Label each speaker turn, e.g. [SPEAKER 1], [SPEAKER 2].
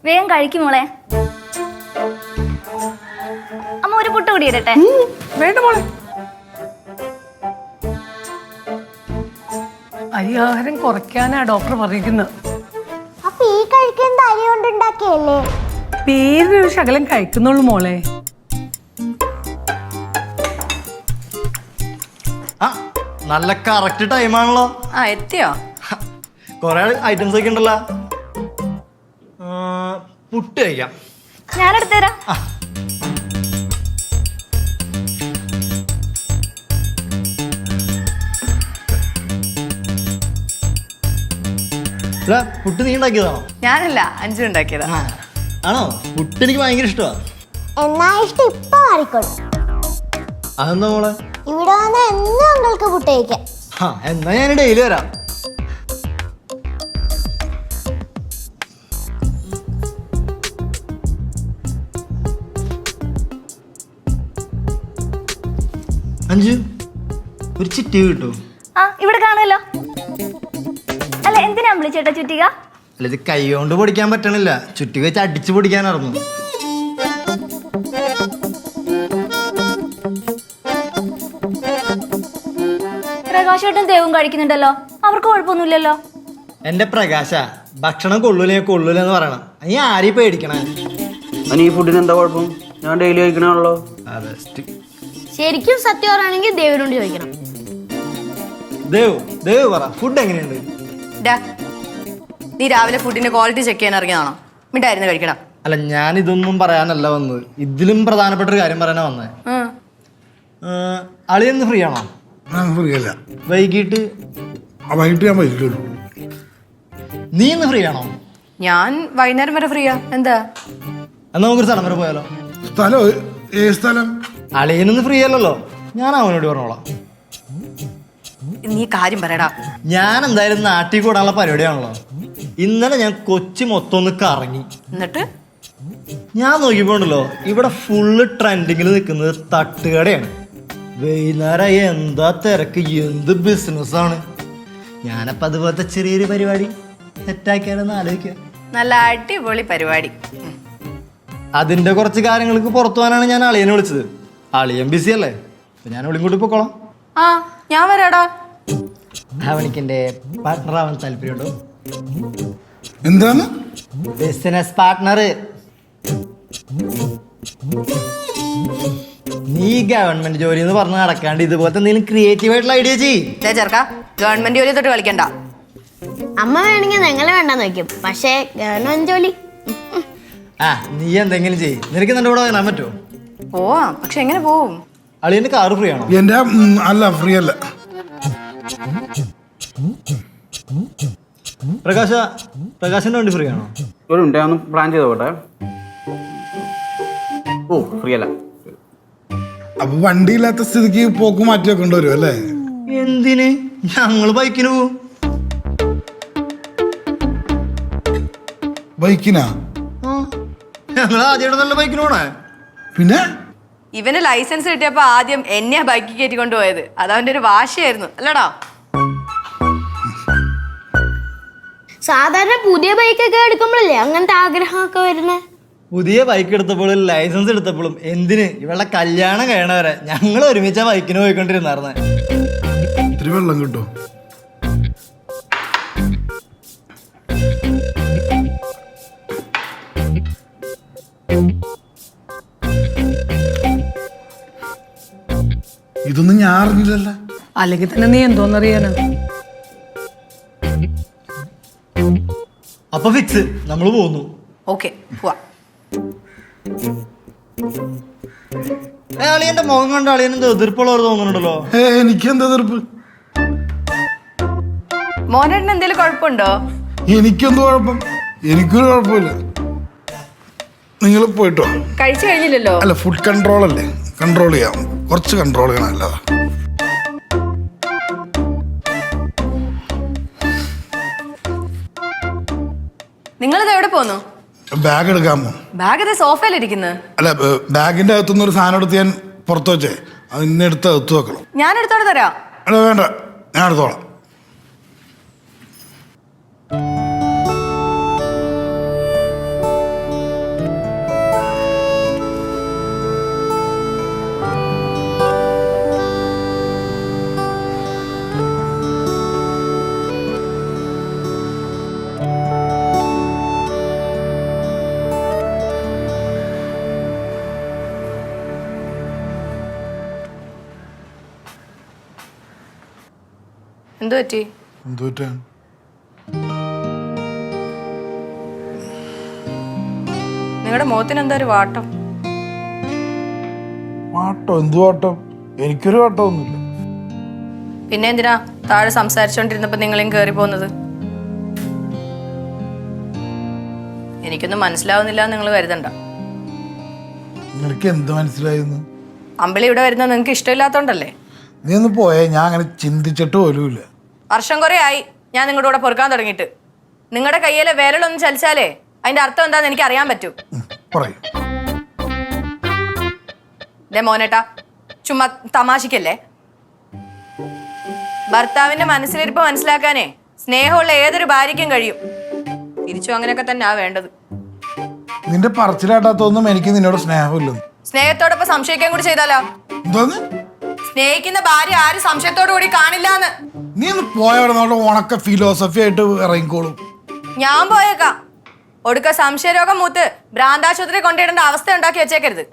[SPEAKER 1] വേഗം കഴിക്കും മോളെ. അമ്മ ഒരു പുട്ട് കൂടി ഇടട്ടെ?
[SPEAKER 2] വേണ്ട മോളെ. അരിയാഹാരം കുറയ്ക്കാനാ ഡോക്ടർ പറഞ്ഞിരിക്കുന്നത്.
[SPEAKER 3] അപ്പൊ ഈ കഴിക്കുന്നത് അരി കൊണ്ടുണ്ടാക്കിയല്ലേ?
[SPEAKER 2] പേരൊരു ശകലം കഴിക്കുന്നുള്ളൂ മോളെ.
[SPEAKER 4] നല്ല കറക്റ്റ് ടൈമാണല്ലോ.
[SPEAKER 5] എത്തിയോ?
[SPEAKER 4] കൊറേ ഐറ്റംസ് ഒക്കെ ഉണ്ടല്ലോ. പുട്ട് കഴിക്കാം.
[SPEAKER 1] ഞാനെടുത്തുതരാം.
[SPEAKER 4] പുട്ട് നീ ഉണ്ടാക്കിയതാണോ?
[SPEAKER 5] ഞാനല്ല, അഞ്ചു ഉണ്ടാക്കിയതാ.
[SPEAKER 4] ആണോ? പുട്ട് എനിക്ക് ഭയങ്കര ഇഷ്ടമാണ്.
[SPEAKER 3] എന്നാ ഇഷ്ടം ഇപ്പൊ മാറിക്കോളും.
[SPEAKER 4] അതെന്താ മോളെ?
[SPEAKER 3] ഇവിടെ വന്ന് എന്നും അങ്ങൾക്ക് പുട്ട് കഴിക്കാം.
[SPEAKER 4] എന്നാ ഞാൻ ഡെയിലി വരാം. അഞ്ചു ഒരു ചിട്ടി കിട്ടൂ?
[SPEAKER 1] ഇവിടെ കാണുമല്ലോ. അല്ല, എന്തിനാ വിളിച്ചേട്ടാ ചുറ്റിക?
[SPEAKER 4] അല്ല, ഇത് കൈ കൊണ്ട് പൊടിക്കാൻ പറ്റണില്ല, ചുറ്റി വെച്ച് അടിച്ചു പൊടിക്കാനായിരുന്നു.
[SPEAKER 1] പ്രകാശേട്ടൻ ദേവും കഴിക്കുന്നുണ്ടല്ലോ, അവർക്ക് കുഴപ്പമൊന്നുമില്ലല്ലോ.
[SPEAKER 4] എന്റെ പ്രകാശ, ഭക്ഷണം കൊള്ളൂലെന്ന് പറയണം. നീ ആരെയും പേടിക്കണേ?
[SPEAKER 6] ഈ ഫുഡിന് എന്താ കുഴപ്പം? ഞാൻ ഡെയിലി കഴിക്കണല്ലോ.
[SPEAKER 3] ശരിക്കും സത്യം പറയുകയാണെങ്കിൽ ദേവിനോട് ചോദിക്കണം.
[SPEAKER 4] ദേവ് പറ, ഫുഡ് എങ്ങനെയുണ്ട്?
[SPEAKER 5] നീ രാവിലെ ഫുഡിന്റെ ക്വാളിറ്റി ചെക്ക് ചെയ്യാൻ ഇറങ്ങിയതാണോ? മിണ്ടായിരുന്നു കഴിക്കണം.
[SPEAKER 4] അല്ല, ഞാൻ ഇതൊന്നും പറയാനല്ല വന്നത്, ഇതിലും പ്രധാനപ്പെട്ട ഒരു കാര്യം പറയാനാ വന്നേ. അളിയൊന്ന് ഫ്രീ ആണോ?
[SPEAKER 7] ഫ്രീ അല്ല.
[SPEAKER 4] വൈകിട്ട്
[SPEAKER 7] ഞാൻ വൈകിട്ട്.
[SPEAKER 4] നീ ഇന്ന് ഫ്രീ ആണോ?
[SPEAKER 5] ഞാൻ വൈകുന്നേരം വരെ ഫ്രീയാ. എന്താ?
[SPEAKER 4] എന്നാ നമുക്കൊരു സ്ഥലം വരെ പോയാലോ?
[SPEAKER 7] സ്ഥലം? ഏത് സ്ഥലം?
[SPEAKER 4] അളിയനൊന്ന് ഫ്രീ അല്ലല്ലോ, ഞാൻ അവനോട് പറഞ്ഞോളാം.
[SPEAKER 5] നീ കാര്യം പറയടാ.
[SPEAKER 4] ഞാൻ എന്തായാലും നാട്ടിൽ കൂടാനുള്ള പരിപാടിയാണല്ലോ. ഇന്നലെ ഞാൻ കൊച്ചി മൊത്തം ഒന്ന് കറങ്ങി.
[SPEAKER 5] എന്നിട്ട്
[SPEAKER 4] ഞാൻ നോക്കിപ്പോണ്ടല്ലോ, ഇവിടെ ഫുള്ള് ട്രെൻഡിങ്ങിൽ നിൽക്കുന്നത് തട്ടുകടയാണ്. വൈകുന്നേരം എന്താ തിരക്ക്, എന്ത് ബിസിനസ്സാണ്. ഞാനപ്പം അതുപോലത്തെ ചെറിയൊരു പരിപാടി സെറ്റാക്കിയാലെന്ന് ആലോചിക്കുക.
[SPEAKER 5] നല്ല അടിപൊളി പരിപാടി.
[SPEAKER 4] അതിന്റെ കുറച്ച് കാര്യങ്ങൾക്ക് പുറത്തു പോകാനാണ് ഞാൻ അളിയനെ വിളിച്ചത്. അളിയൻ ബിസി അല്ലേ, അപ്പൊ ഞാൻ വിളിയും കൂട്ടി പൊക്കോളാം.
[SPEAKER 5] ഞാൻ വരാടാ.
[SPEAKER 4] അവനിക്ക് എന്റെ പാർട്ട്ണർ ആവാൻ താല്പര്യമുണ്ടോ?
[SPEAKER 7] എന്താണ്?
[SPEAKER 4] Business partner. നീ ഗവൺമെന്റ് ജോലി എന്ന് പറഞ്ഞ് നടക്കാണ്ട് ഇതുപോലത്തെ എന്തെങ്കിലും ക്രിയേറ്റീവ് ആയിട്ടുള്ള ഐഡിയ ചെയ്യ്.
[SPEAKER 5] ചെറുക്ക, ഗവൺമെന്റ് ജോലി തൊട്ട് കളിക്കണ്ട.
[SPEAKER 3] അമ്മ വേണമെങ്കിൽ ഞങ്ങളെ വേണ്ടെന്ന് വെക്കും, പക്ഷേ ഗവൺമെന്റ് ജോലി.
[SPEAKER 4] നീ എന്തെങ്കിലും ചെയ്യ്. നിനക്ക് നിന്റെ കൂടെ വരാൻ പറ്റുമോ?
[SPEAKER 5] പോവാം, പക്ഷെ എങ്ങനെ പോവും?
[SPEAKER 4] അളിയന്റെ കാറ് ഫ്രീ ആണോ?
[SPEAKER 7] എന്റെ അല്ല, ഫ്രീ അല്ല.
[SPEAKER 4] പ്രകാശന്റെ വണ്ടി ഫ്രീ ആണോ?
[SPEAKER 6] ഒരു മിനിറ്റ്, ഒന്ന് പ്ലാൻ ചെയ്ത് പോട്ടെ. ഓ, ഫ്രീ അല്ല.
[SPEAKER 7] അപ്പൊ വണ്ടി ഇല്ലാത്ത സ്ഥിതിക്ക് പോക്ക് മാറ്റി വെക്കേണ്ടി വരും അല്ലേ?
[SPEAKER 4] എന്തിന്? ഞങ്ങള് ബൈക്കിന് പോവും.
[SPEAKER 7] ബൈക്കിനാ?
[SPEAKER 4] ഞങ്ങൾ ആദ്യമായിട്ട് നല്ല ബൈക്കിന് പോണേ.
[SPEAKER 7] പിന്നെ
[SPEAKER 5] ഇവന് ലൈസൻസ് കിട്ടിയപ്പോ ആദ്യം എന്നെയാ ബൈക്കിൽ കയറ്റി കൊണ്ടുപോയത്. അതവന്റെ ഒരു വാശിയായിരുന്നു അല്ലടാ.
[SPEAKER 3] സാധാരണ പുതിയ ബൈക്കൊക്കെ എടുക്കുമ്പോഴല്ലേ അങ്ങനത്തെ ആഗ്രഹമൊക്കെ വരുന്നത്.
[SPEAKER 4] പുതിയ ബൈക്ക് എടുത്തപ്പോഴും ലൈസൻസ് എടുത്തപ്പോഴും എന്തിന്, ഇവളുടെ കല്യാണം കഴിയണവരെ ഞങ്ങൾ ഒരുമിച്ച ബൈക്കിന് പോയിക്കൊണ്ടിരുന്നായിരുന്നേ.
[SPEAKER 7] ഇത്തിരി വെള്ളം കിട്ടോ? ഇതൊന്നും ഞാൻ അറിഞ്ഞില്ലല്ലോ.
[SPEAKER 2] അല്ലെങ്കിൽ തന്നെ നീ എന്തോന്നറിയാനാ?
[SPEAKER 4] അപ്പൊ ഫിക്സ്, നമ്മള് പോന്നു.
[SPEAKER 5] ഓക്കെ, പോവാ.
[SPEAKER 4] അളിയന്റെ മുഖം കണ്ട അളിയനെന്തോ എതിർപ്പുള്ളവർ തോന്നുന്നുണ്ടല്ലോ.
[SPEAKER 7] എനിക്കെന്താ എതിർപ്പ്?
[SPEAKER 5] മോനേട്ടന് എന്തെങ്കിലും കുഴപ്പമുണ്ടോ?
[SPEAKER 7] എനിക്കെന്ത് കുഴപ്പം? എനിക്കൊരു കുഴപ്പമില്ല. നിങ്ങൾ പോയിട്ടോ.
[SPEAKER 5] കഴിച്ചു കഴിഞ്ഞില്ലല്ലോ.
[SPEAKER 7] അല്ല, ഫുഡ് കൺട്രോൾ അല്ലേ, കൺട്രോൾ ചെയ്യാം. കുറച്ച് കൺട്രോൾ ചെയ്യണം, അല്ലാതെ.
[SPEAKER 5] നിങ്ങളിത് എവിടെ പോന്നു?
[SPEAKER 7] ബാഗ് എടുക്കാമോ?
[SPEAKER 5] ബാഗ് ഇത് സോഫയിലിരിക്കുന്നത്.
[SPEAKER 7] അല്ല, ബാഗിന്റെ അകത്തുനിന്ന് ഒരു സാധനം എടുത്ത് ഞാൻ പുറത്ത് വെച്ചേ, അത് ഇന്നെടുത്ത് അകത്ത് വെക്കണം.
[SPEAKER 5] ഞാൻ എടുത്തോടെ തരാം.
[SPEAKER 7] അല്ല, വേണ്ട, ഞാൻ എടുത്തോളാം.
[SPEAKER 5] എന്തു പറ്റി?
[SPEAKER 7] എന്തു പറ്റാ?
[SPEAKER 5] നിങ്ങളുടെ മുഖത്തിന് എന്താ ഒരു വാട്ടം?
[SPEAKER 7] വാട്ടോ? എന്തു വാട്ടം? എനിക്കൊരു വാട്ടമൊന്നുമില്ല.
[SPEAKER 5] പിന്നെ എന്തിനാ താഴെ സംസാരിച്ചോണ്ടിരുന്നപ്പോ നിങ്ങളെയും കേറി പോകുന്നത്? എനിക്കൊന്നും മനസ്സിലാവുന്നില്ല നിങ്ങൾ കരുതണ്ട.
[SPEAKER 7] നിനക്ക് എന്ത് മനസ്സിലായിരുന്നു?
[SPEAKER 5] അമ്പിളി ഇവിടെ വരുന്നത് നിങ്ങൾക്ക് ഇഷ്ടമില്ലാത്തോണ്ടല്ലേ?
[SPEAKER 7] നീ ഒന്ന് പോയേ, ഞാൻ അങ്ങനെ ചിന്തിച്ചിട്ട് പോലുമില്ല.
[SPEAKER 5] വർഷം കുറെ ആയി ഞാൻ നിങ്ങളുടെ കൂടെ പൊറുക്കാൻ തുടങ്ങിയിട്ട്. നിങ്ങളുടെ കയ്യിലെ വിരലൊന്നും ചലിച്ചാലേ അതിന്റെ അർത്ഥം എന്താന്ന് എനിക്ക് അറിയാൻ പറ്റൂ.
[SPEAKER 7] പറയൂ.
[SPEAKER 5] മോനേട്ടാ, ചുമ്മാ തമാശിക്കല്ലേ. ഭർത്താവിന്റെ മനസ്സിലിരിപ്പ് മനസ്സിലാക്കാനേ സ്നേഹമുള്ള ഏതൊരു ഭാര്യയ്ക്കും കഴിയും. തിരിച്ചു അങ്ങനെയൊക്കെ തന്നെ വേണ്ടത്.
[SPEAKER 7] നിന്റെ പറച്ചിലാട്ടാത്തൊന്നും എനിക്ക് നിന്നോട് സ്നേഹമില്ലെന്ന്.
[SPEAKER 5] സ്നേഹത്തോടൊപ്പം സംശയിക്കാൻ കൂടി ചെയ്താലോ?
[SPEAKER 7] എന്തോന്ന്?
[SPEAKER 5] സ്നേഹിക്കുന്ന ഭാര്യ ആരും സംശയത്തോടു കൂടി കാണില്ലാന്ന്.
[SPEAKER 7] നീ ഒന്ന് പോയവിടെ നമ്മുടെ ഉണക്ക ഫിലോസഫി ആയിട്ട് ഇറങ്ങിക്കോളും.
[SPEAKER 5] ഞാൻ പോയേക്കാം. ഒടുക്ക സംശയരോഗം മൂത്ത് ഭ്രാന്താശുപത്രി കൊണ്ടിടേണ്ട അവസ്ഥ ഉണ്ടാക്കി വെച്ചേക്കരുത്.